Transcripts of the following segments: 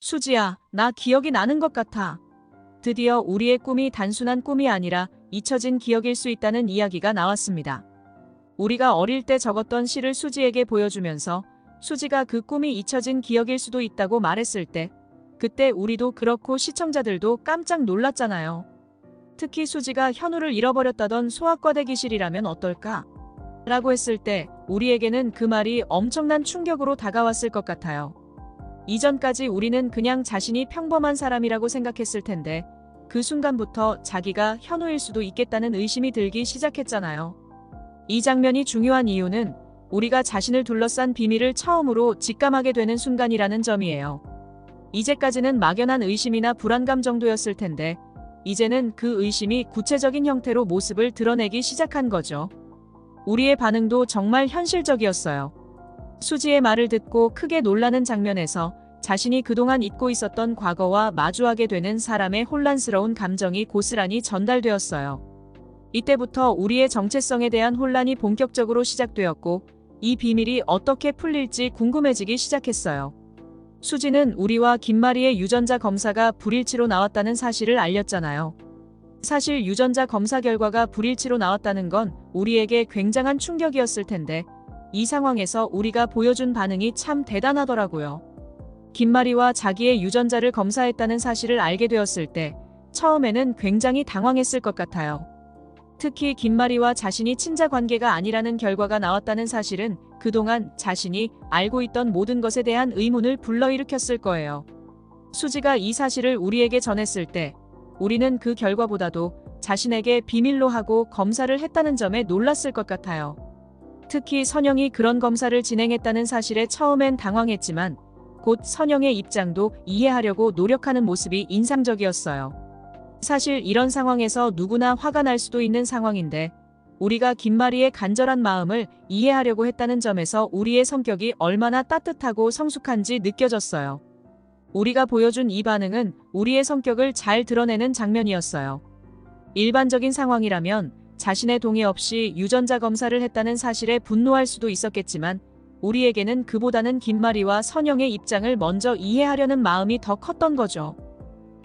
수지야, 나 기억이 나는 것 같아. 드디어 우리의 꿈이 단순한 꿈이 아니라 잊혀진 기억일 수 있다는 이야기가 나왔습니다. 우리가 어릴 때 적었던 시를 수지에게 보여주면서 수지가 그 꿈이 잊혀진 기억일 수도 있다고 말했을 때, 그때 우리도 그렇고 시청자들도 깜짝 놀랐잖아요. 특히 수지가 현우를 잃어버렸다던 소아과대기실이라면 어떨까? 라고 했을 때 우리에게는 그 말이 엄청난 충격으로 다가왔을 것 같아요. 이전까지 우리는 그냥 자신이 평범한 사람이라고 생각했을 텐데 그 순간부터 자기가 현우일 수도 있겠다는 의심이 들기 시작했잖아요. 이 장면이 중요한 이유는 우리가 자신을 둘러싼 비밀을 처음으로 직감하게 되는 순간이라는 점이에요. 이제까지는 막연한 의심이나 불안감 정도였을 텐데 이제는 그 의심이 구체적인 형태로 모습을 드러내기 시작한 거죠. 우리의 반응도 정말 현실적이었어요. 수지의 말을 듣고 크게 놀라는 장면에서 자신이 그동안 잊고 있었던 과거와 마주하게 되는 사람의 혼란스러운 감정이 고스란히 전달되었어요. 이때부터 우리의 정체성에 대한 혼란이 본격적으로 시작되었고 이 비밀이 어떻게 풀릴지 궁금해지기 시작했어요. 수지는 우리와 김마리의 유전자 검사가 불일치로 나왔다는 사실을 알렸잖아요. 사실 유전자 검사 결과가 불일치로 나왔다는 건 우리에게 굉장한 충격이었을 텐데 이 상황에서 우리가 보여준 반응이 참 대단하더라고요. 김마리와 자기의 유전자를 검사했다는 사실을 알게 되었을 때 처음에는 굉장히 당황했을 것 같아요. 특히 김마리와 자신이 친자 관계가 아니라는 결과가 나왔다는 사실은 그동안 자신이 알고 있던 모든 것에 대한 의문을 불러일으켰을 거예요. 수지가 이 사실을 우리에게 전했을 때 우리는 그 결과보다도 자신에게 비밀로 하고 검사를 했다는 점에 놀랐을 것 같아요. 특히 선영이 그런 검사를 진행했다는 사실에 처음엔 당황했지만 곧 선영의 입장도 이해하려고 노력하는 모습이 인상적이었어요. 사실 이런 상황에서 누구나 화가 날 수도 있는 상황인데 우리가 김마리의 간절한 마음을 이해하려고 했다는 점에서 우리의 성격이 얼마나 따뜻하고 성숙한지 느껴졌어요. 우리가 보여준 이 반응은 우리의 성격을 잘 드러내는 장면이었어요. 일반적인 상황이라면 자신의 동의 없이 유전자 검사를 했다는 사실에 분노할 수도 있었겠지만 우리에게는 그보다는 김마리와 선영의 입장을 먼저 이해하려는 마음이 더 컸던 거죠.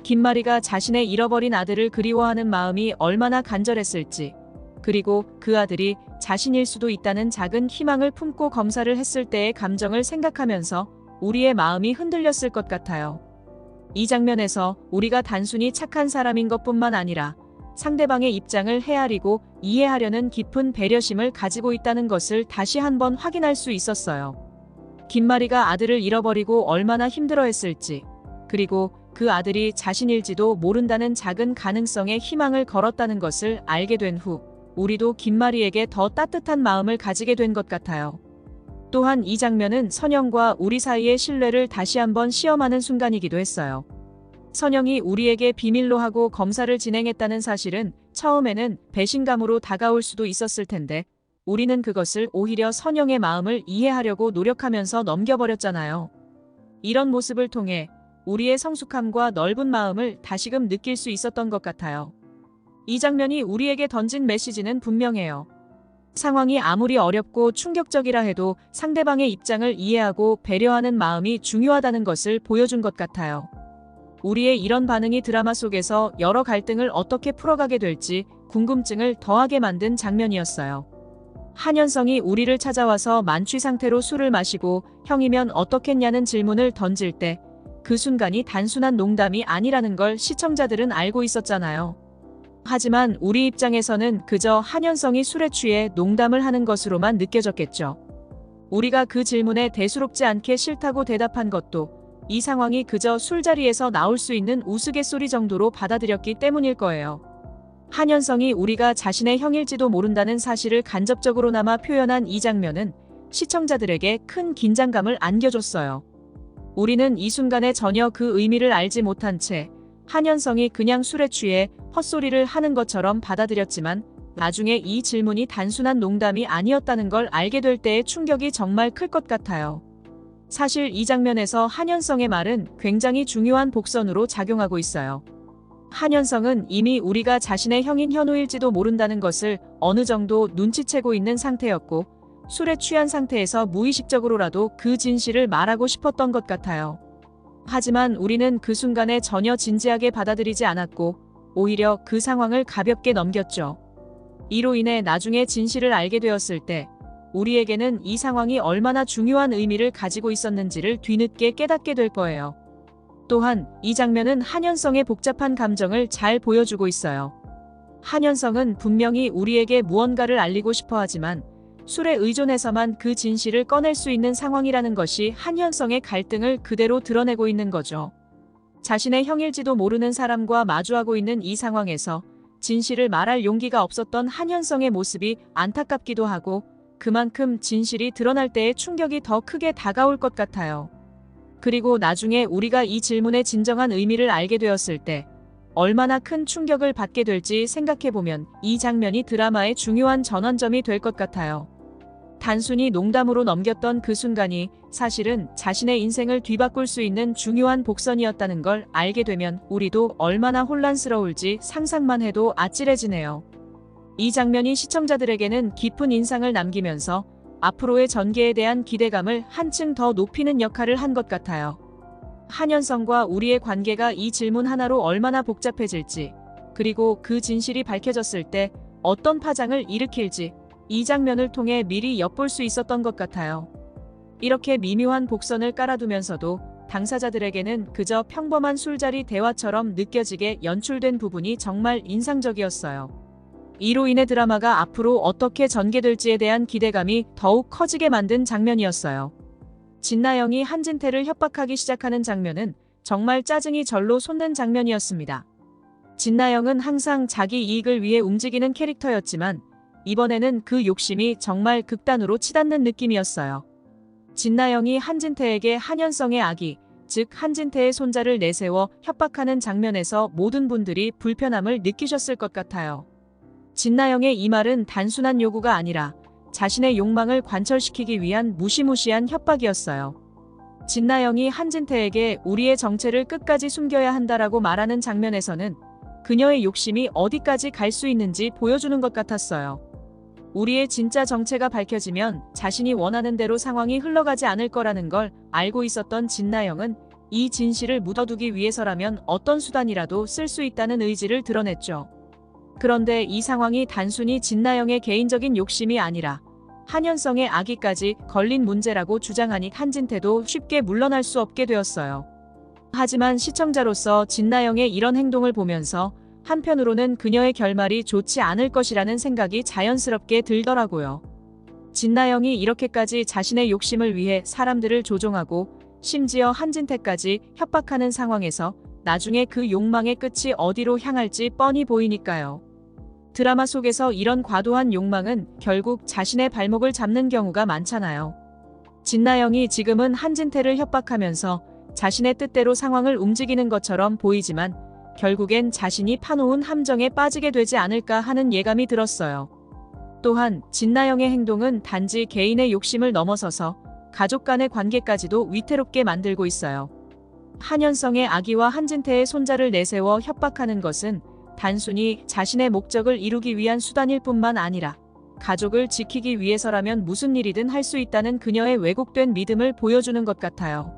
김마리가 자신의 잃어버린 아들을 그리워하는 마음이 얼마나 간절했을지, 그리고 그 아들이 자신일 수도 있다는 작은 희망을 품고 검사를 했을 때의 감정을 생각하면서 우리의 마음이 흔들렸을 것 같아요. 이 장면에서 우리가 단순히 착한 사람인 것뿐만 아니라 상대방의 입장을 헤아리고 이해하려는 깊은 배려심을 가지고 있다는 것을 다시 한번 확인할 수 있었어요. 김마리가 아들을 잃어버리고 얼마나 힘들어했을지, 그리고 그 아들이 자신일지도 모른다는 작은 가능성에 희망을 걸었다는 것을 알게 된 후 우리도 김마리에게 더 따뜻한 마음을 가지게 된 것 같아요. 또한 이 장면은 선영과 우리 사이의 신뢰를 다시 한번 시험하는 순간이기도 했어요. 선영이 우리에게 비밀로 하고 검사를 진행했다는 사실은 처음에는 배신감으로 다가올 수도 있었을 텐데 우리는 그것을 오히려 선영의 마음을 이해하려고 노력하면서 넘겨버렸잖아요. 이런 모습을 통해 우리의 성숙함과 넓은 마음을 다시금 느낄 수 있었던 것 같아요. 이 장면이 우리에게 던진 메시지는 분명해요. 상황이 아무리 어렵고 충격적이라 해도 상대방의 입장을 이해하고 배려하는 마음이 중요하다는 것을 보여준 것 같아요. 우리의 이런 반응이 드라마 속에서 여러 갈등을 어떻게 풀어가게 될지 궁금증을 더하게 만든 장면이었어요. 한현성이 우리를 찾아와서 만취 상태로 술을 마시고 형이면 어떻겠냐는 질문을 던질 때 그 순간이 단순한 농담이 아니라는 걸 시청자들은 알고 있었잖아요. 하지만 우리 입장에서는 그저 한현성이 술에 취해 농담을 하는 것으로만 느껴졌겠죠. 우리가 그 질문에 대수롭지 않게 싫다고 대답한 것도 이 상황이 그저 술자리에서 나올 수 있는 우스갯소리 정도로 받아들였기 때문일 거예요. 한현성이 우리가 자신의 형일지도 모른다는 사실을 간접적으로나마 표현한 이 장면은 시청자들에게 큰 긴장감을 안겨줬어요. 우리는 이 순간에 전혀 그 의미를 알지 못한 채 한현성이 그냥 술에 취해 헛소리를 하는 것처럼 받아들였지만 나중에 이 질문이 단순한 농담이 아니었다는 걸 알게 될 때의 충격이 정말 클 것 같아요. 사실 이 장면에서 한현성의 말은 굉장히 중요한 복선으로 작용하고 있어요. 한현성은 이미 우리가 자신의 형인 현우일지도 모른다는 것을 어느 정도 눈치채고 있는 상태였고 술에 취한 상태에서 무의식적으로라도 그 진실을 말하고 싶었던 것 같아요. 하지만 우리는 그 순간에 전혀 진지하게 받아들이지 않았고 오히려 그 상황을 가볍게 넘겼죠. 이로 인해 나중에 진실을 알게 되었을 때 우리에게는 이 상황이 얼마나 중요한 의미를 가지고 있었는지를 뒤늦게 깨닫게 될 거예요. 또한 이 장면은 한현성의 복잡한 감정을 잘 보여주고 있어요. 한현성은 분명히 우리에게 무언가를 알리고 싶어 하지만 술에 의존해서만 그 진실을 꺼낼 수 있는 상황이라는 것이 한현성의 갈등을 그대로 드러내고 있는 거죠. 자신의 형일지도 모르는 사람과 마주하고 있는 이 상황에서 진실을 말할 용기가 없었던 한현성의 모습이 안타깝기도 하고 그만큼 진실이 드러날 때의 충격이 더 크게 다가올 것 같아요. 그리고 나중에 우리가 이 질문의 진정한 의미를 알게 되었을 때 얼마나 큰 충격을 받게 될지 생각해보면 이 장면이 드라마의 중요한 전환점이 될 것 같아요. 단순히 농담으로 넘겼던 그 순간이 사실은 자신의 인생을 뒤바꿀 수 있는 중요한 복선이었다는 걸 알게 되면 우리도 얼마나 혼란스러울지 상상만 해도 아찔해지네요. 이 장면이 시청자들에게는 깊은 인상을 남기면서 앞으로의 전개에 대한 기대감을 한층 더 높이는 역할을 한 것 같아요. 한현성과 우리의 관계가 이 질문 하나로 얼마나 복잡해질지, 그리고 그 진실이 밝혀졌을 때 어떤 파장을 일으킬지 이 장면을 통해 미리 엿볼 수 있었던 것 같아요. 이렇게 미묘한 복선을 깔아두면서도 당사자들에게는 그저 평범한 술자리 대화처럼 느껴지게 연출된 부분이 정말 인상적이었어요. 이로 인해 드라마가 앞으로 어떻게 전개될지에 대한 기대감이 더욱 커지게 만든 장면이었어요. 진나영이 한진태를 협박하기 시작하는 장면은 정말 짜증이 절로 솟는 장면이었습니다. 진나영은 항상 자기 이익을 위해 움직이는 캐릭터였지만 이번에는 그 욕심이 정말 극단으로 치닫는 느낌이었어요. 진나영이 한진태에게 한현성의 아기, 즉 한진태의 손자를 내세워 협박하는 장면에서 모든 분들이 불편함을 느끼셨을 것 같아요. 진나영의 이 말은 단순한 요구가 아니라 자신의 욕망을 관철시키기 위한 무시무시한 협박이었어요. 진나영이 한진태에게 우리의 정체를 끝까지 숨겨야 한다라고 말하는 장면에서는 그녀의 욕심이 어디까지 갈 수 있는지 보여주는 것 같았어요. 우리의 진짜 정체가 밝혀지면 자신이 원하는 대로 상황이 흘러가지 않을 거라는 걸 알고 있었던 진나영은 이 진실을 묻어두기 위해서라면 어떤 수단이라도 쓸 수 있다는 의지를 드러냈죠. 그런데 이 상황이 단순히 진나영의 개인적인 욕심이 아니라 한현성의 아기까지 걸린 문제라고 주장하니 한진태도 쉽게 물러날 수 없게 되었어요. 하지만 시청자로서 진나영의 이런 행동을 보면서 한편으로는 그녀의 결말이 좋지 않을 것이라는 생각이 자연스럽게 들더라고요. 진나영이 이렇게까지 자신의 욕심을 위해 사람들을 조종하고 심지어 한진태까지 협박하는 상황에서 나중에 그 욕망의 끝이 어디로 향할지 뻔히 보이니까요. 드라마 속에서 이런 과도한 욕망은 결국 자신의 발목을 잡는 경우가 많잖아요. 진나영이 지금은 한진태를 협박하면서 자신의 뜻대로 상황을 움직이는 것처럼 보이지만 결국엔 자신이 파놓은 함정에 빠지게 되지 않을까 하는 예감이 들었어요. 또한 진나영의 행동은 단지 개인의 욕심을 넘어서서 가족 간의 관계까지도 위태롭게 만들고 있어요. 한현성의 아기와 한진태의 손자를 내세워 협박하는 것은 단순히 자신의 목적을 이루기 위한 수단일 뿐만 아니라 가족을 지키기 위해서라면 무슨 일이든 할 수 있다는 그녀의 왜곡된 믿음을 보여주는 것 같아요.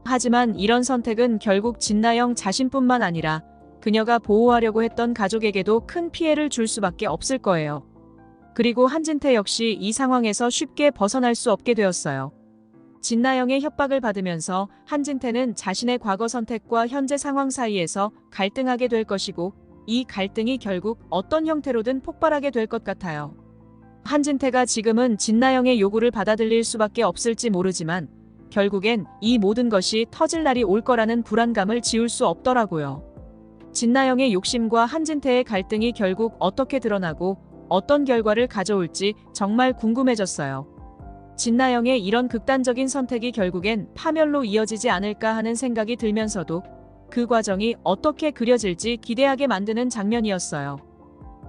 하지만 이런 선택은 결국 진나영 자신뿐만 아니라 그녀가 보호하려고 했던 가족에게도 큰 피해를 줄 수밖에 없을 거예요. 그리고 한진태 역시 이 상황에서 쉽게 벗어날 수 없게 되었어요. 진나영의 협박을 받으면서 한진태는 자신의 과거 선택과 현재 상황 사이에서 갈등하게 될 것이고 이 갈등이 결국 어떤 형태로든 폭발하게 될 것 같아요. 한진태가 지금은 진나영의 요구를 받아들일 수밖에 없을지 모르지만 결국엔 이 모든 것이 터질 날이 올 거라는 불안감을 지울 수 없더라고요. 진나영의 욕심과 한진태의 갈등이 결국 어떻게 드러나고 어떤 결과를 가져올지 정말 궁금해졌어요. 진나영의 이런 극단적인 선택이 결국엔 파멸로 이어지지 않을까 하는 생각이 들면서도 그 과정이 어떻게 그려질지 기대하게 만드는 장면이었어요.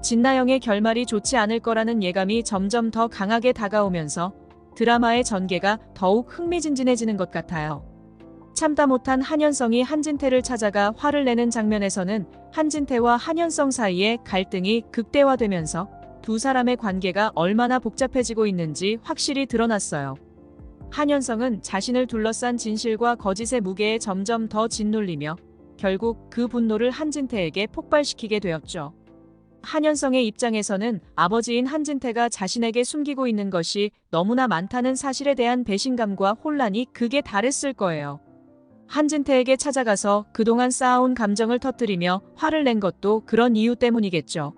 진나영의 결말이 좋지 않을 거라는 예감이 점점 더 강하게 다가오면서 드라마의 전개가 더욱 흥미진진해지는 것 같아요. 참다 못한 한현성이 한진태를 찾아가 화를 내는 장면에서는 한진태와 한현성 사이의 갈등이 극대화되면서 두 사람의 관계가 얼마나 복잡해지고 있는지 확실히 드러났어요. 한현성은 자신을 둘러싼 진실과 거짓의 무게에 점점 더 짓눌리며 결국 그 분노를 한진태에게 폭발시키게 되었죠. 한현성의 입장에서는 아버지인 한진태가 자신에게 숨기고 있는 것이 너무나 많다는 사실에 대한 배신감과 혼란이 극에 달했을 거예요. 한진태에게 찾아가서 그동안 쌓아온 감정을 터뜨리며 화를 낸 것도 그런 이유 때문이겠죠.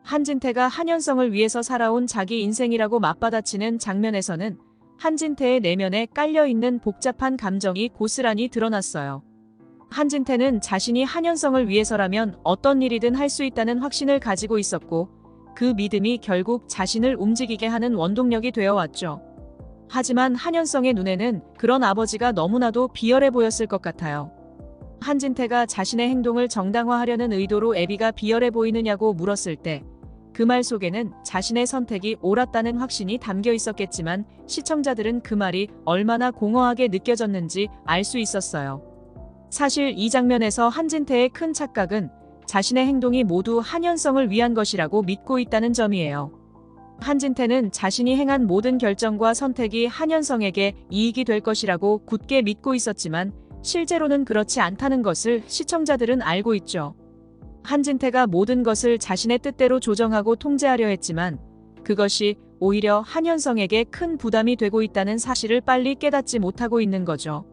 한진태가 한현성을 위해서 살아온 자기 인생이라고 맞받아치는 장면에서는 한진태의 내면에 깔려있는 복잡한 감정이 고스란히 드러났어요. 한진태는 자신이 한현성을 위해서라면 어떤 일이든 할 수 있다는 확신을 가지고 있었고 그 믿음이 결국 자신을 움직이게 하는 원동력이 되어왔죠. 하지만 한현성의 눈에는 그런 아버지가 너무나도 비열해 보였을 것 같아요. 한진태가 자신의 행동을 정당화하려는 의도로 애비가 비열해 보이느냐고 물었을 때 그 말 속에는 자신의 선택이 옳았다는 확신이 담겨 있었겠지만 시청자들은 그 말이 얼마나 공허하게 느껴졌는지 알 수 있었어요. 사실 이 장면에서 한진태의 큰 착각은 자신의 행동이 모두 한현성을 위한 것이라고 믿고 있다는 점이에요. 한진태는 자신이 행한 모든 결정과 선택이 한현성에게 이익이 될 것이라고 굳게 믿고 있었지만 실제로는 그렇지 않다는 것을 시청자들은 알고 있죠. 한진태가 모든 것을 자신의 뜻대로 조정하고 통제하려 했지만 그것이 오히려 한현성에게 큰 부담이 되고 있다는 사실을 빨리 깨닫지 못하고 있는 거죠.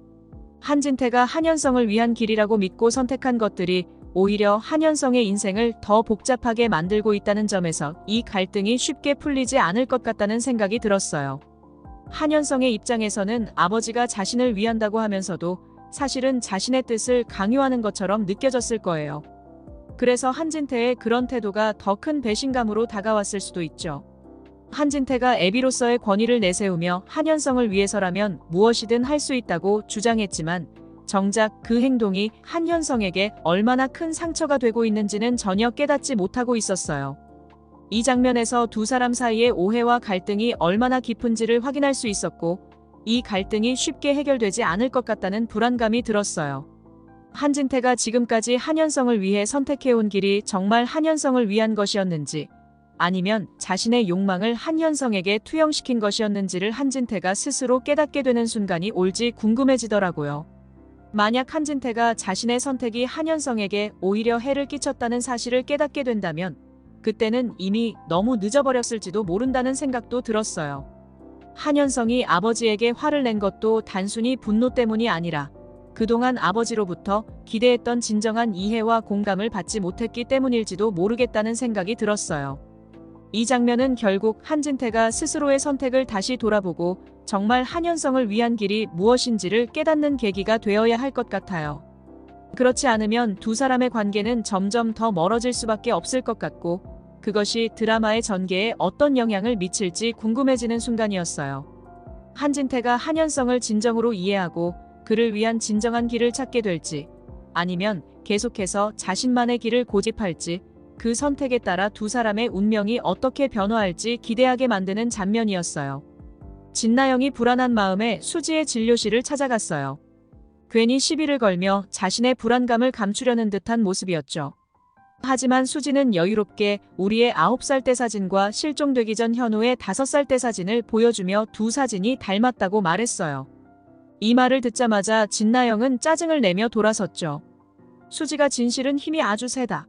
한진태가 한현성을 위한 길이라고 믿고 선택한 것들이 오히려 한현성의 인생을 더 복잡하게 만들고 있다는 점에서 이 갈등이 쉽게 풀리지 않을 것 같다는 생각이 들었어요. 한현성의 입장에서는 아버지가 자신을 위한다고 하면서도 사실은 자신의 뜻을 강요하는 것처럼 느껴졌을 거예요. 그래서 한진태의 그런 태도가 더 큰 배신감으로 다가왔을 수도 있죠. 한진태가 애비로서의 권위를 내세우며 한현성을 위해서라면 무엇이든 할 수 있다고 주장했지만 정작 그 행동이 한현성에게 얼마나 큰 상처가 되고 있는지는 전혀 깨닫지 못하고 있었어요. 이 장면에서 두 사람 사이의 오해와 갈등이 얼마나 깊은지를 확인할 수 있었고 이 갈등이 쉽게 해결되지 않을 것 같다는 불안감이 들었어요. 한진태가 지금까지 한현성을 위해 선택해온 길이 정말 한현성을 위한 것이었는지 아니면 자신의 욕망을 한현성에게 투영시킨 것이었는지를 한진태가 스스로 깨닫게 되는 순간이 올지 궁금해지더라고요. 만약 한진태가 자신의 선택이 한현성에게 오히려 해를 끼쳤다는 사실을 깨닫게 된다면 그때는 이미 너무 늦어버렸을지도 모른다는 생각도 들었어요. 한현성이 아버지에게 화를 낸 것도 단순히 분노 때문이 아니라 그동안 아버지로부터 기대했던 진정한 이해와 공감을 받지 못했기 때문일지도 모르겠다는 생각이 들었어요. 이 장면은 결국 한진태가 스스로의 선택을 다시 돌아보고 정말 한현성을 위한 길이 무엇인지를 깨닫는 계기가 되어야 할 것 같아요. 그렇지 않으면 두 사람의 관계는 점점 더 멀어질 수밖에 없을 것 같고 그것이 드라마의 전개에 어떤 영향을 미칠지 궁금해지는 순간이었어요. 한진태가 한현성을 진정으로 이해하고 그를 위한 진정한 길을 찾게 될지 아니면 계속해서 자신만의 길을 고집할지 그 선택에 따라 두 사람의 운명이 어떻게 변화할지 기대하게 만드는 장면이었어요. 진나영이 불안한 마음에 수지의 진료실을 찾아갔어요. 괜히 시비를 걸며 자신의 불안감을 감추려는 듯한 모습이었죠. 하지만 수지는 여유롭게 우리의 9살 때 사진과 실종되기 전 현우의 5살 때 사진을 보여주며 두 사진이 닮았다고 말했어요. 이 말을 듣자마자 진나영은 짜증을 내며 돌아섰죠. 수지가 진실은 힘이 아주 세다.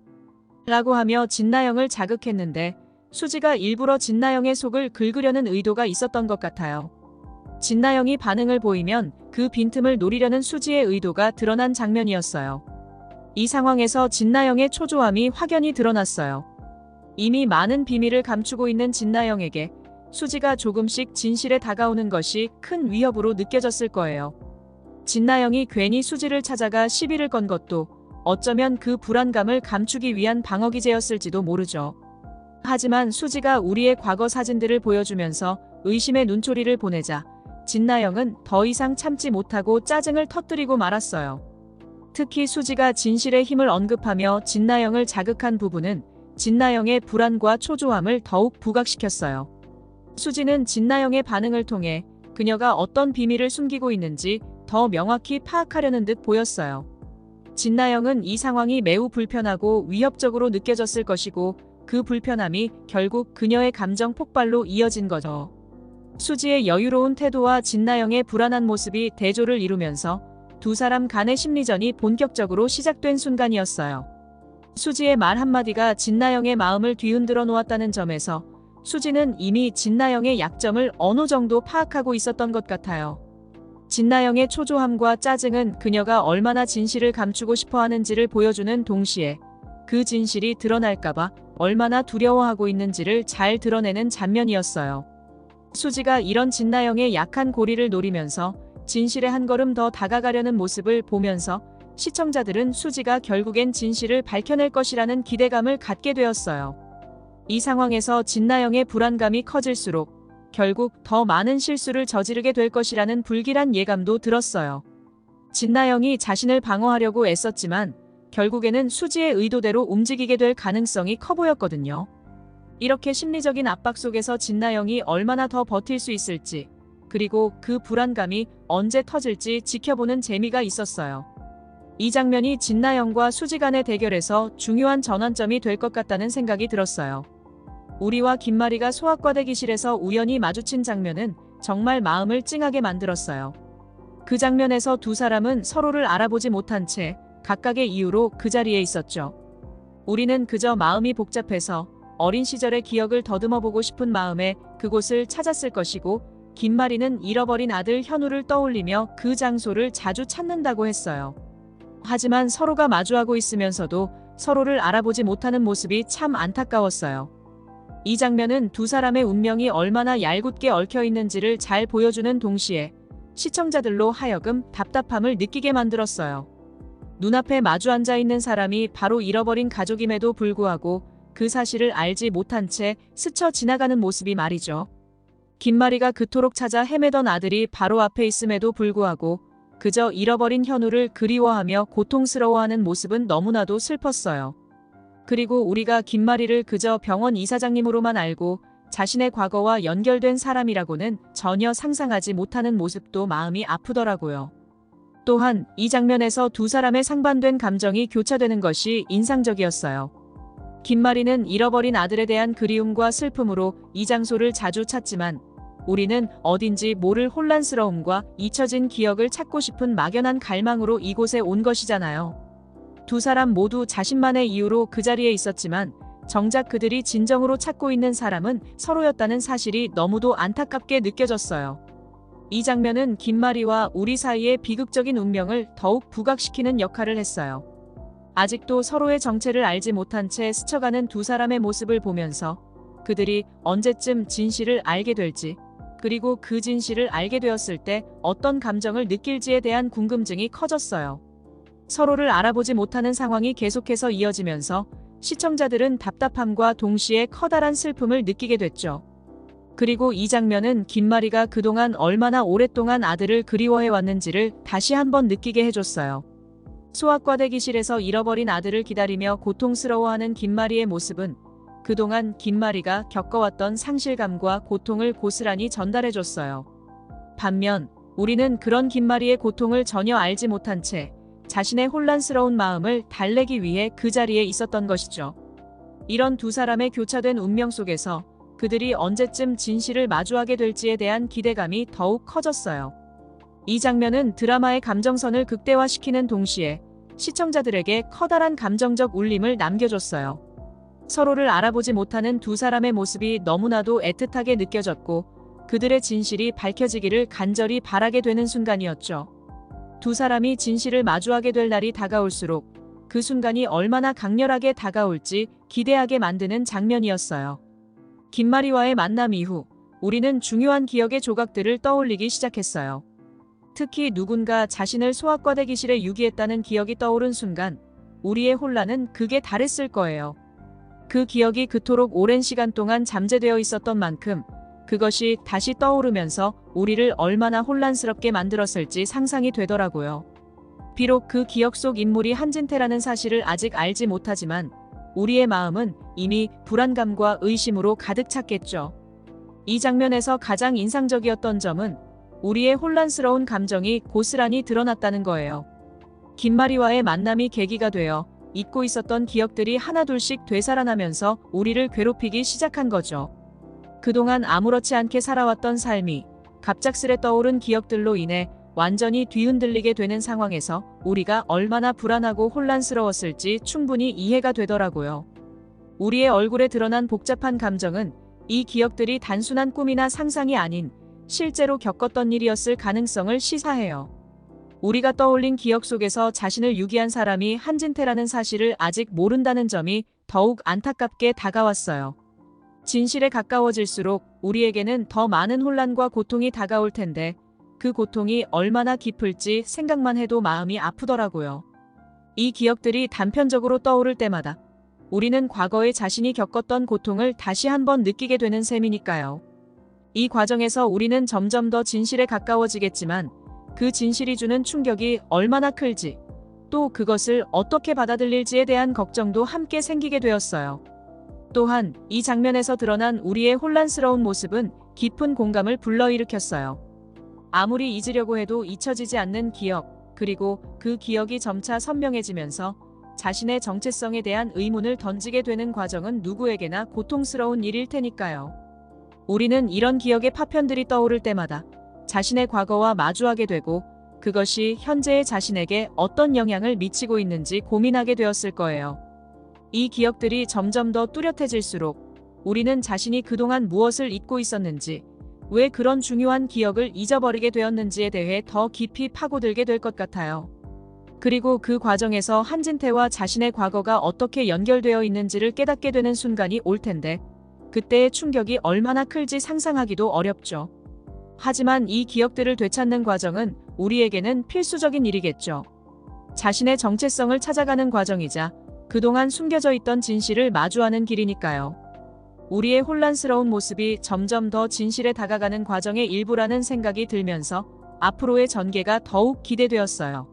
라고 하며 진나영을 자극했는데 수지가 일부러 진나영의 속을 긁으려는 의도가 있었던 것 같아요. 진나영이 반응을 보이면 그 빈틈을 노리려는 수지의 의도가 드러난 장면이었어요. 이 상황에서 진나영의 초조함이 확연히 드러났어요. 이미 많은 비밀을 감추고 있는 진나영에게 수지가 조금씩 진실에 다가오는 것이 큰 위협으로 느껴졌을 거예요. 진나영이 괜히 수지를 찾아가 시비를 건 것도 어쩌면 그 불안감을 감추기 위한 방어기제였을지도 모르죠. 하지만 수지가 우리의 과거 사진들을 보여주면서 의심의 눈초리를 보내자 진나영은 더 이상 참지 못하고 짜증을 터뜨리고 말았어요. 특히 수지가 진실의 힘을 언급하며 진나영을 자극한 부분은 진나영의 불안과 초조함을 더욱 부각시켰어요. 수지는 진나영의 반응을 통해 그녀가 어떤 비밀을 숨기고 있는지 더 명확히 파악하려는 듯 보였어요. 진나영은 이 상황이 매우 불편하고 위협적으로 느껴졌을 것이고 그 불편함이 결국 그녀의 감정 폭발로 이어진 거죠. 수지의 여유로운 태도와 진나영의 불안한 모습이 대조를 이루면서 두 사람 간의 심리전이 본격적으로 시작된 순간이었어요. 수지의 말 한마디가 진나영의 마음을 뒤흔들어 놓았다는 점에서 수지는 이미 진나영의 약점을 어느 정도 파악하고 있었던 것 같아요. 진나영의 초조함과 짜증은 그녀가 얼마나 진실을 감추고 싶어 하는지를 보여주는 동시에 그 진실이 드러날까봐 얼마나 두려워하고 있는지를 잘 드러내는 장면이었어요. 수지가 이런 진나영의 약한 고리를 노리면서 진실에 한 걸음 더 다가가려는 모습을 보면서 시청자들은 수지가 결국엔 진실을 밝혀낼 것이라는 기대감을 갖게 되었어요. 이 상황에서 진나영의 불안감이 커질수록 결국 더 많은 실수를 저지르게 될 것이라는 불길한 예감도 들었어요. 진나영이 자신을 방어하려고 애썼지만 결국에는 수지의 의도대로 움직이게 될 가능성이 커 보였거든요. 이렇게 심리적인 압박 속에서 진나영이 얼마나 더 버틸 수 있을지, 그리고 그 불안감이 언제 터질지 지켜보는 재미가 있었어요. 이 장면이 진나영과 수지 간의 대결에서 중요한 전환점이 될 것 같다는 생각이 들었어요. 우리와 김마리가 소아과대기실에서 우연히 마주친 장면은 정말 마음을 찡하게 만들었어요. 그 장면에서 두 사람은 서로를 알아보지 못한 채 각각의 이유로 그 자리에 있었죠. 우리는 그저 마음이 복잡해서 어린 시절의 기억을 더듬어보고 싶은 마음에 그곳을 찾았을 것이고, 김마리는 잃어버린 아들 현우를 떠올리며 그 장소를 자주 찾는다고 했어요. 하지만 서로가 마주하고 있으면서도 서로를 알아보지 못하는 모습이 참 안타까웠어요. 이 장면은 두 사람의 운명이 얼마나 얄궂게 얽혀 있는지를 잘 보여주는 동시에 시청자들로 하여금 답답함을 느끼게 만들었어요. 눈앞에 마주 앉아 있는 사람이 바로 잃어버린 가족임에도 불구하고 그 사실을 알지 못한 채 스쳐 지나가는 모습이 말이죠. 김마리가 그토록 찾아 헤매던 아들이 바로 앞에 있음에도 불구하고 그저 잃어버린 현우를 그리워하며 고통스러워하는 모습은 너무나도 슬펐어요. 그리고 우리가 김마리를 그저 병원 이사장님으로만 알고 자신의 과거와 연결된 사람이라고는 전혀 상상하지 못하는 모습도 마음이 아프더라고요. 또한 이 장면에서 두 사람의 상반된 감정이 교차되는 것이 인상적이었어요. 김마리는 잃어버린 아들에 대한 그리움과 슬픔으로 이 장소를 자주 찾지만 우리는 어딘지 모를 혼란스러움과 잊혀진 기억을 찾고 싶은 막연한 갈망으로 이곳에 온 것이잖아요. 두 사람 모두 자신만의 이유로 그 자리에 있었지만 정작 그들이 진정으로 찾고 있는 사람은 서로였다는 사실이 너무도 안타깝게 느껴졌어요. 이 장면은 김마리와 우리 사이의 비극적인 운명을 더욱 부각시키는 역할을 했어요. 아직도 서로의 정체를 알지 못한 채 스쳐가는 두 사람의 모습을 보면서 그들이 언제쯤 진실을 알게 될지, 그리고 그 진실을 알게 되었을 때 어떤 감정을 느낄지에 대한 궁금증이 커졌어요. 서로를 알아보지 못하는 상황이 계속해서 이어지면서 시청자들은 답답함과 동시에 커다란 슬픔을 느끼게 됐죠. 그리고 이 장면은 김마리가 그동안 얼마나 오랫동안 아들을 그리워해 왔는지를 다시 한번 느끼게 해줬어요. 소아과대기실에서 잃어버린 아들을 기다리며 고통스러워하는 김마리의 모습은 그동안 김마리가 겪어왔던 상실감과 고통을 고스란히 전달해줬어요. 반면 우리는 그런 김마리의 고통을 전혀 알지 못한 채 자신의 혼란스러운 마음을 달래기 위해 그 자리에 있었던 것이죠. 이런 두 사람의 교차된 운명 속에서 그들이 언제쯤 진실을 마주하게 될지에 대한 기대감이 더욱 커졌어요. 이 장면은 드라마의 감정선을 극대화시키는 동시에 시청자들에게 커다란 감정적 울림을 남겨줬어요. 서로를 알아보지 못하는 두 사람의 모습이 너무나도 애틋하게 느껴졌고 그들의 진실이 밝혀지기를 간절히 바라게 되는 순간이었죠. 두 사람이 진실을 마주하게 될 날이 다가올수록 그 순간이 얼마나 강렬하게 다가올지 기대하게 만드는 장면이었어요. 김마리와의 만남 이후 우리는 중요한 기억의 조각들을 떠올리기 시작했어요. 특히 누군가 자신을 소아과대기실에 유기했다는 기억이 떠오른 순간 우리의 혼란은 극에 달했을 거예요. 그 기억이 그토록 오랜 시간 동안 잠재되어 있었던 만큼 그것이 다시 떠오르면서 우리를 얼마나 혼란스럽게 만들었을지 상상이 되더라고요. 비록 그 기억 속 인물이 한진태라는 사실을 아직 알지 못하지만 우리의 마음은 이미 불안감과 의심으로 가득 찼겠죠. 이 장면에서 가장 인상적이었던 점은 우리의 혼란스러운 감정이 고스란히 드러났다는 거예요. 김마리와의 만남이 계기가 되어 잊고 있었던 기억들이 하나둘씩 되살아나면서 우리를 괴롭히기 시작한 거죠. 그동안 아무렇지 않게 살아왔던 삶이 갑작스레 떠오른 기억들로 인해 완전히 뒤흔들리게 되는 상황에서 우리가 얼마나 불안하고 혼란스러웠을지 충분히 이해가 되더라고요. 우리의 얼굴에 드러난 복잡한 감정은 이 기억들이 단순한 꿈이나 상상이 아닌 실제로 겪었던 일이었을 가능성을 시사해요. 우리가 떠올린 기억 속에서 자신을 유기한 사람이 한진태라는 사실을 아직 모른다는 점이 더욱 안타깝게 다가왔어요. 진실에 가까워질수록 우리에게는 더 많은 혼란과 고통이 다가올 텐데 그 고통이 얼마나 깊을지 생각만 해도 마음이 아프더라고요. 이 기억들이 단편적으로 떠오를 때마다 우리는 과거에 자신이 겪었던 고통을 다시 한번 느끼게 되는 셈이니까요. 이 과정에서 우리는 점점 더 진실에 가까워지겠지만 그 진실이 주는 충격이 얼마나 클지, 또 그것을 어떻게 받아들일지에 대한 걱정도 함께 생기게 되었어요. 또한 이 장면에서 드러난 우리의 혼란스러운 모습은 깊은 공감을 불러일으켰어요. 아무리 잊으려고 해도 잊혀지지 않는 기억, 그리고 그 기억이 점차 선명해지면서 자신의 정체성에 대한 의문을 던지게 되는 과정은 누구에게나 고통스러운 일일 테니까요. 우리는 이런 기억의 파편들이 떠오를 때마다 자신의 과거와 마주하게 되고 그것이 현재의 자신에게 어떤 영향을 미치고 있는지 고민하게 되었을 거예요. 이 기억들이 점점 더 뚜렷해질수록 우리는 자신이 그동안 무엇을 잊고 있었는지, 왜 그런 중요한 기억을 잊어버리게 되었는지에 대해 더 깊이 파고들게 될 것 같아요. 그리고 그 과정에서 한진태와 자신의 과거가 어떻게 연결되어 있는지를 깨닫게 되는 순간이 올 텐데 그때의 충격이 얼마나 클지 상상하기도 어렵죠. 하지만 이 기억들을 되찾는 과정은 우리에게는 필수적인 일이겠죠. 자신의 정체성을 찾아가는 과정이자 그동안 숨겨져 있던 진실을 마주하는 길이니까요. 우리의 혼란스러운 모습이 점점 더 진실에 다가가는 과정의 일부라는 생각이 들면서 앞으로의 전개가 더욱 기대되었어요.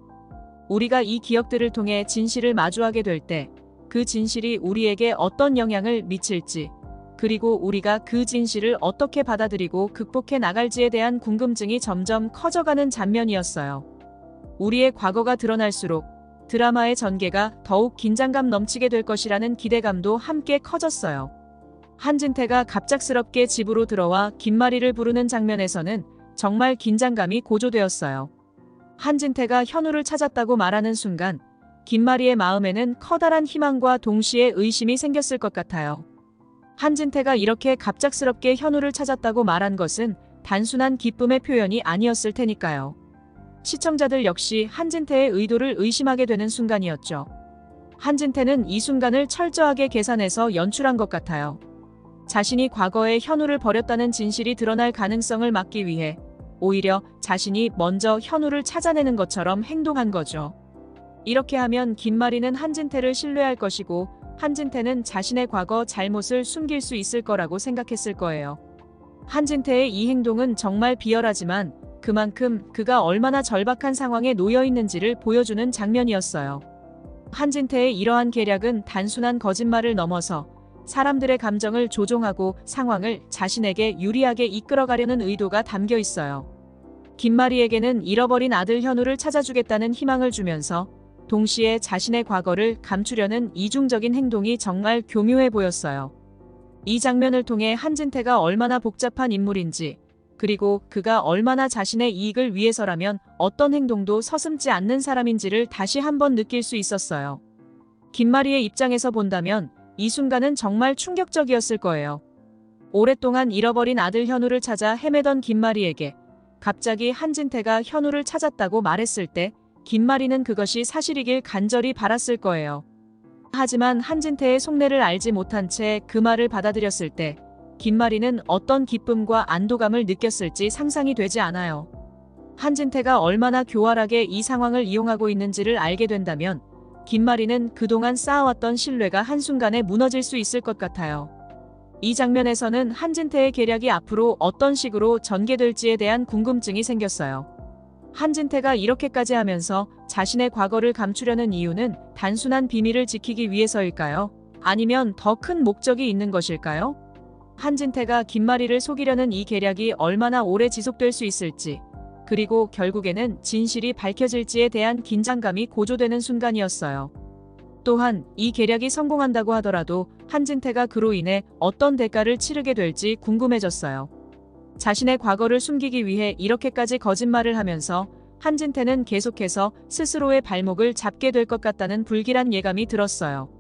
우리가 이 기억들을 통해 진실을 마주하게 될 때 그 진실이 우리에게 어떤 영향을 미칠지, 그리고 우리가 그 진실을 어떻게 받아들이고 극복해 나갈지에 대한 궁금증이 점점 커져가는 장면이었어요. 우리의 과거가 드러날수록 드라마의 전개가 더욱 긴장감 넘치게 될 것이라는 기대감도 함께 커졌어요. 한진태가 갑작스럽게 집으로 들어와 김마리를 부르는 장면에서는 정말 긴장감이 고조되었어요. 한진태가 현우를 찾았다고 말하는 순간 김마리의 마음에는 커다란 희망과 동시에 의심이 생겼을 것 같아요. 한진태가 이렇게 갑작스럽게 현우를 찾았다고 말한 것은 단순한 기쁨의 표현이 아니었을 테니까요. 시청자들 역시 한진태의 의도를 의심하게 되는 순간이었죠. 한진태는 이 순간을 철저하게 계산해서 연출한 것 같아요. 자신이 과거에 현우를 버렸다는 진실이 드러날 가능성을 막기 위해 오히려 자신이 먼저 현우를 찾아내는 것처럼 행동한 거죠. 이렇게 하면 김마리는 한진태를 신뢰할 것이고 한진태는 자신의 과거 잘못을 숨길 수 있을 거라고 생각했을 거예요. 한진태의 이 행동은 정말 비열하지만 그만큼 그가 얼마나 절박한 상황에 놓여 있는지를 보여주는 장면이었어요. 한진태의 이러한 계략은 단순한 거짓말을 넘어서 사람들의 감정을 조종하고 상황을 자신에게 유리하게 이끌어가려는 의도가 담겨 있어요. 김마리에게는 잃어버린 아들 현우를 찾아주겠다는 희망을 주면서 동시에 자신의 과거를 감추려는 이중적인 행동이 정말 교묘해 보였어요. 이 장면을 통해 한진태가 얼마나 복잡한 인물인지, 그리고 그가 얼마나 자신의 이익을 위해서라면 어떤 행동도 서슴지 않는 사람인지를 다시 한번 느낄 수 있었어요. 김마리의 입장에서 본다면 이 순간은 정말 충격적이었을 거예요. 오랫동안 잃어버린 아들 현우를 찾아 헤매던 김마리에게 갑자기 한진태가 현우를 찾았다고 말했을 때 김마리는 그것이 사실이길 간절히 바랐을 거예요. 하지만 한진태의 속내를 알지 못한 채 그 말을 받아들였을 때 김마리는 어떤 기쁨과 안도감을 느꼈을지 상상이 되지 않아요. 한진태가 얼마나 교활하게 이 상황을 이용하고 있는지를 알게 된다면 김마리는 그동안 쌓아왔던 신뢰가 한순간에 무너질 수 있을 것 같아요. 이 장면에서는 한진태의 계략이 앞으로 어떤 식으로 전개될지에 대한 궁금증이 생겼어요. 한진태가 이렇게까지 하면서 자신의 과거를 감추려는 이유는 단순한 비밀을 지키기 위해서일까요? 아니면 더 큰 목적이 있는 것일까요? 한진태가 김마리를 속이려는 이 계략이 얼마나 오래 지속될 수 있을지, 그리고 결국에는 진실이 밝혀질지에 대한 긴장감이 고조되는 순간이었어요. 또한 이 계략이 성공한다고 하더라도 한진태가 그로 인해 어떤 대가를 치르게 될지 궁금해졌어요. 자신의 과거를 숨기기 위해 이렇게까지 거짓말을 하면서 한진태는 계속해서 스스로의 발목을 잡게 될 것 같다는 불길한 예감이 들었어요.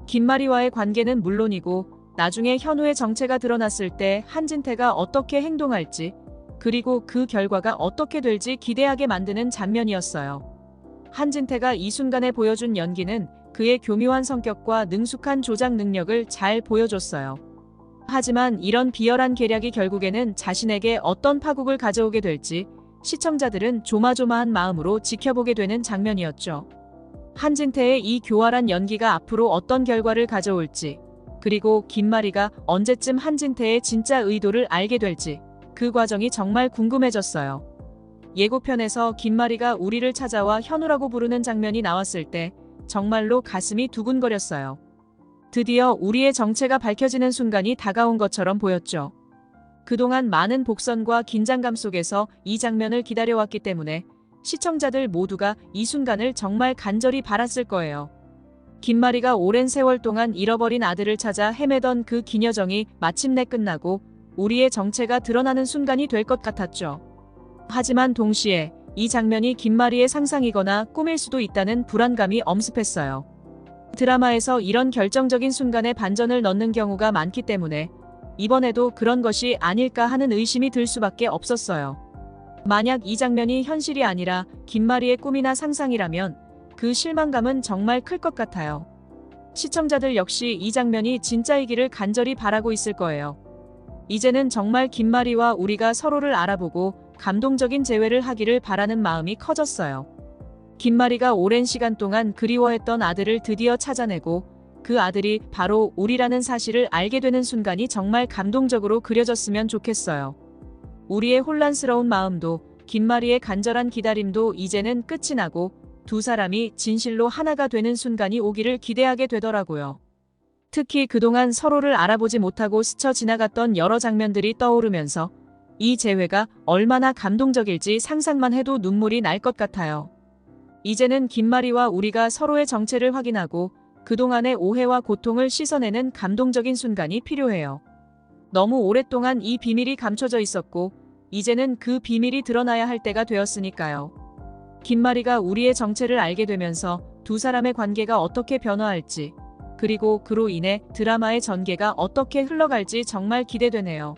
김마리와의 관계는 물론이고 나중에 현우의 정체가 드러났을 때 한진태가 어떻게 행동할지, 그리고 그 결과가 어떻게 될지 기대하게 만드는 장면이었어요. 한진태가 이 순간에 보여준 연기는 그의 교묘한 성격과 능숙한 조작 능력을 잘 보여줬어요. 하지만 이런 비열한 계략이 결국에는 자신에게 어떤 파국을 가져오게 될지 시청자들은 조마조마한 마음으로 지켜보게 되는 장면이었죠. 한진태의 이 교활한 연기가 앞으로 어떤 결과를 가져올지, 그리고 김마리가 언제쯤 한진태의 진짜 의도를 알게 될지 그 과정이 정말 궁금해졌어요. 예고편에서 김마리가 우리를 찾아와 현우라고 부르는 장면이 나왔을 때 정말로 가슴이 두근거렸어요. 드디어 우리의 정체가 밝혀지는 순간이 다가온 것처럼 보였죠. 그동안 많은 복선과 긴장감 속에서 이 장면을 기다려왔기 때문에 시청자들 모두가 이 순간을 정말 간절히 바랐을 거예요. 김마리가 오랜 세월 동안 잃어버린 아들을 찾아 헤매던 그 긴 여정이 마침내 끝나고 우리의 정체가 드러나는 순간이 될 것 같았죠. 하지만 동시에 이 장면이 김마리의 상상이거나 꿈일 수도 있다는 불안감이 엄습했어요. 드라마에서 이런 결정적인 순간에 반전을 넣는 경우가 많기 때문에 이번에도 그런 것이 아닐까 하는 의심이 들 수밖에 없었어요. 만약 이 장면이 현실이 아니라 김마리의 꿈이나 상상이라면 그 실망감은 정말 클 것 같아요. 시청자들 역시 이 장면이 진짜이기를 간절히 바라고 있을 거예요. 이제는 정말 김마리와 우리가 서로를 알아보고 감동적인 재회를 하기를 바라는 마음이 커졌어요. 김마리가 오랜 시간 동안 그리워했던 아들을 드디어 찾아내고 그 아들이 바로 우리라는 사실을 알게 되는 순간이 정말 감동적으로 그려졌으면 좋겠어요. 우리의 혼란스러운 마음도 김마리의 간절한 기다림도 이제는 끝이 나고 두 사람이 진실로 하나가 되는 순간이 오기를 기대하게 되더라고요. 특히 그동안 서로를 알아보지 못하고 스쳐 지나갔던 여러 장면들이 떠오르면서 이 재회가 얼마나 감동적일지 상상만 해도 눈물이 날 것 같아요. 이제는 김마리와 우리가 서로의 정체를 확인하고 그동안의 오해와 고통을 씻어내는 감동적인 순간이 필요해요. 너무 오랫동안 이 비밀이 감춰져 있었고 이제는 그 비밀이 드러나야 할 때가 되었으니까요. 김마리가 우리의 정체를 알게 되면서 두 사람의 관계가 어떻게 변화할지, 그리고 그로 인해 드라마의 전개가 어떻게 흘러갈지 정말 기대되네요.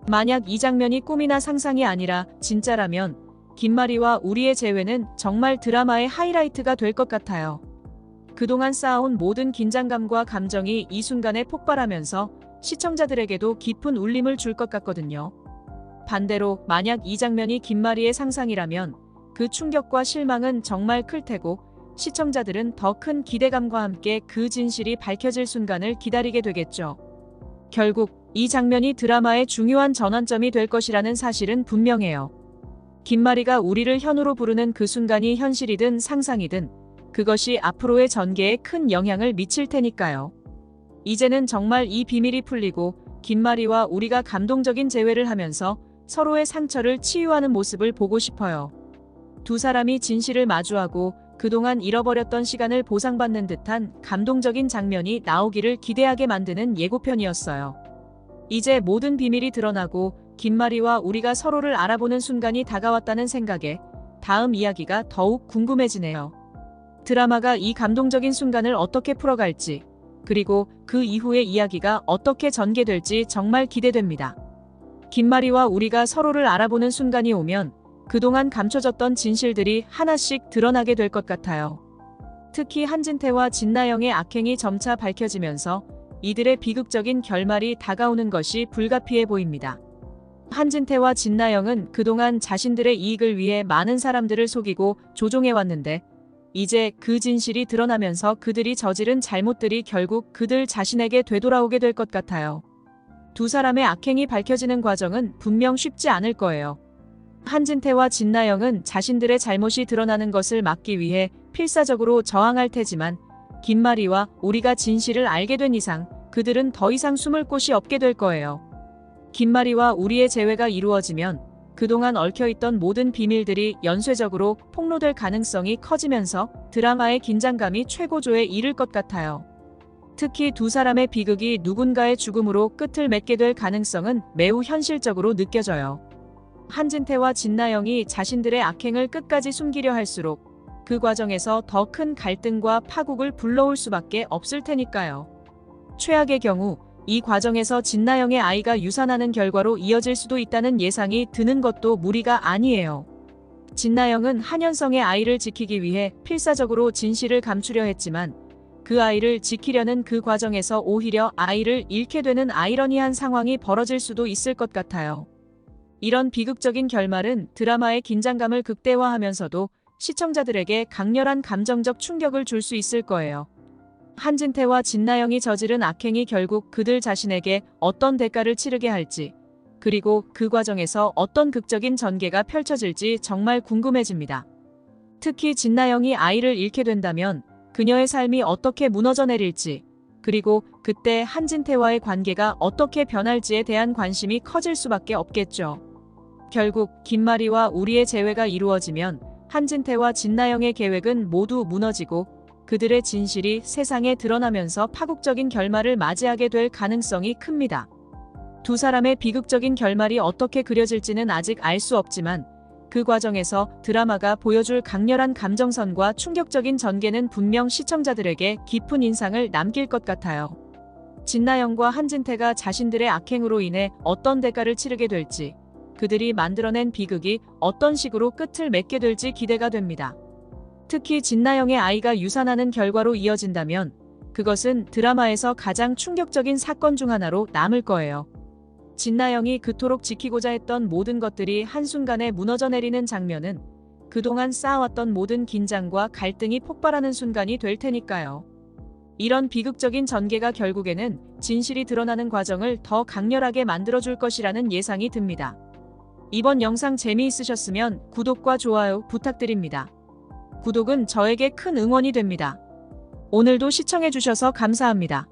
만약 이 장면이 꿈이나 상상이 아니라 진짜라면 김마리와 우리의 재회는 정말 드라마의 하이라이트가 될 것 같아요. 그동안 쌓아온 모든 긴장감과 감정이 이 순간에 폭발하면서 시청자들에게도 깊은 울림을 줄 것 같거든요. 반대로 만약 이 장면이 김마리의 상상이라면 그 충격과 실망은 정말 클 테고 시청자들은 더 큰 기대감과 함께 그 진실이 밝혀질 순간을 기다리게 되겠죠. 결국 이 장면이 드라마의 중요한 전환점이 될 것이라는 사실은 분명해요. 김마리가 우리를 현우로 부르는 그 순간이 현실이든 상상이든 그것이 앞으로의 전개에 큰 영향을 미칠 테니까요. 이제는 정말 이 비밀이 풀리고 김마리와 우리가 감동적인 재회를 하면서 서로의 상처를 치유하는 모습을 보고 싶어요. 두 사람이 진실을 마주하고 그동안 잃어버렸던 시간을 보상받는 듯한 감동적인 장면이 나오기를 기대하게 만드는 예고편이었어요. 이제 모든 비밀이 드러나고 김마리와 우리가 서로를 알아보는 순간이 다가왔다는 생각에 다음 이야기가 더욱 궁금해지네요. 드라마가 이 감동적인 순간을 어떻게 풀어갈지, 그리고 그 이후의 이야기가 어떻게 전개될지 정말 기대됩니다. 김마리와 우리가 서로를 알아보는 순간이 오면 그동안 감춰졌던 진실들이 하나씩 드러나게 될 것 같아요. 특히 한진태와 진나영의 악행이 점차 밝혀지면서 이들의 비극적인 결말이 다가오는 것이 불가피해 보입니다. 한진태와 진나영은 그동안 자신들의 이익을 위해 많은 사람들을 속이고 조종해왔는데 이제 그 진실이 드러나면서 그들이 저지른 잘못들이 결국 그들 자신에게 되돌아오게 될 것 같아요. 두 사람의 악행이 밝혀지는 과정은 분명 쉽지 않을 거예요. 한진태와 진나영은 자신들의 잘못이 드러나는 것을 막기 위해 필사적으로 저항할 테지만 김마리와 우리가 진실을 알게 된 이상 그들은 더 이상 숨을 곳이 없게 될 거예요. 김마리와 우리의 재회가 이루어지면 그동안 얽혀있던 모든 비밀들이 연쇄적으로 폭로될 가능성이 커지면서 드라마의 긴장감이 최고조에 이를 것 같아요. 특히 두 사람의 비극이 누군가의 죽음으로 끝을 맺게 될 가능성은 매우 현실적으로 느껴져요. 한진태와 진나영이 자신들의 악행을 끝까지 숨기려 할수록 그 과정에서 더 큰 갈등과 파국을 불러올 수밖에 없을 테니까요. 최악의 경우 이 과정에서 진나영의 아이가 유산하는 결과로 이어질 수도 있다는 예상이 드는 것도 무리가 아니에요. 진나영은 한현성의 아이를 지키기 위해 필사적으로 진실을 감추려 했지만 그 아이를 지키려는 그 과정에서 오히려 아이를 잃게 되는 아이러니한 상황이 벌어질 수도 있을 것 같아요. 이런 비극적인 결말은 드라마의 긴장감을 극대화하면서도 시청자들에게 강렬한 감정적 충격을 줄 수 있을 거예요. 한진태와 진나영이 저지른 악행이 결국 그들 자신에게 어떤 대가를 치르게 할지, 그리고 그 과정에서 어떤 극적인 전개가 펼쳐질지 정말 궁금해집니다. 특히 진나영이 아이를 잃게 된다면 그녀의 삶이 어떻게 무너져 내릴지, 그리고 그때 한진태와의 관계가 어떻게 변할지에 대한 관심이 커질 수밖에 없겠죠. 결국 김마리와 우리의 재회가 이루어지면 한진태와 진나영의 계획은 모두 무너지고 그들의 진실이 세상에 드러나면서 파국적인 결말을 맞이하게 될 가능성이 큽니다. 두 사람의 비극적인 결말이 어떻게 그려질지는 아직 알 수 없지만 그 과정에서 드라마가 보여줄 강렬한 감정선과 충격적인 전개는 분명 시청자들에게 깊은 인상을 남길 것 같아요. 진나영과 한진태가 자신들의 악행으로 인해 어떤 대가를 치르게 될지, 그들이 만들어낸 비극이 어떤 식으로 끝을 맺게 될지 기대가 됩니다. 특히 진나영의 아이가 유산하는 결과로 이어진다면 그것은 드라마에서 가장 충격적인 사건 중 하나로 남을 거예요. 진나영이 그토록 지키고자 했던 모든 것들이 한순간에 무너져 내리는 장면은 그동안 쌓아왔던 모든 긴장과 갈등이 폭발하는 순간이 될 테니까요. 이런 비극적인 전개가 결국에는 진실이 드러나는 과정을 더 강렬하게 만들어줄 것이라는 예상이 듭니다. 이번 영상 재미있으셨으면 구독과 좋아요 부탁드립니다. 구독은 저에게 큰 응원이 됩니다. 오늘도 시청해주셔서 감사합니다.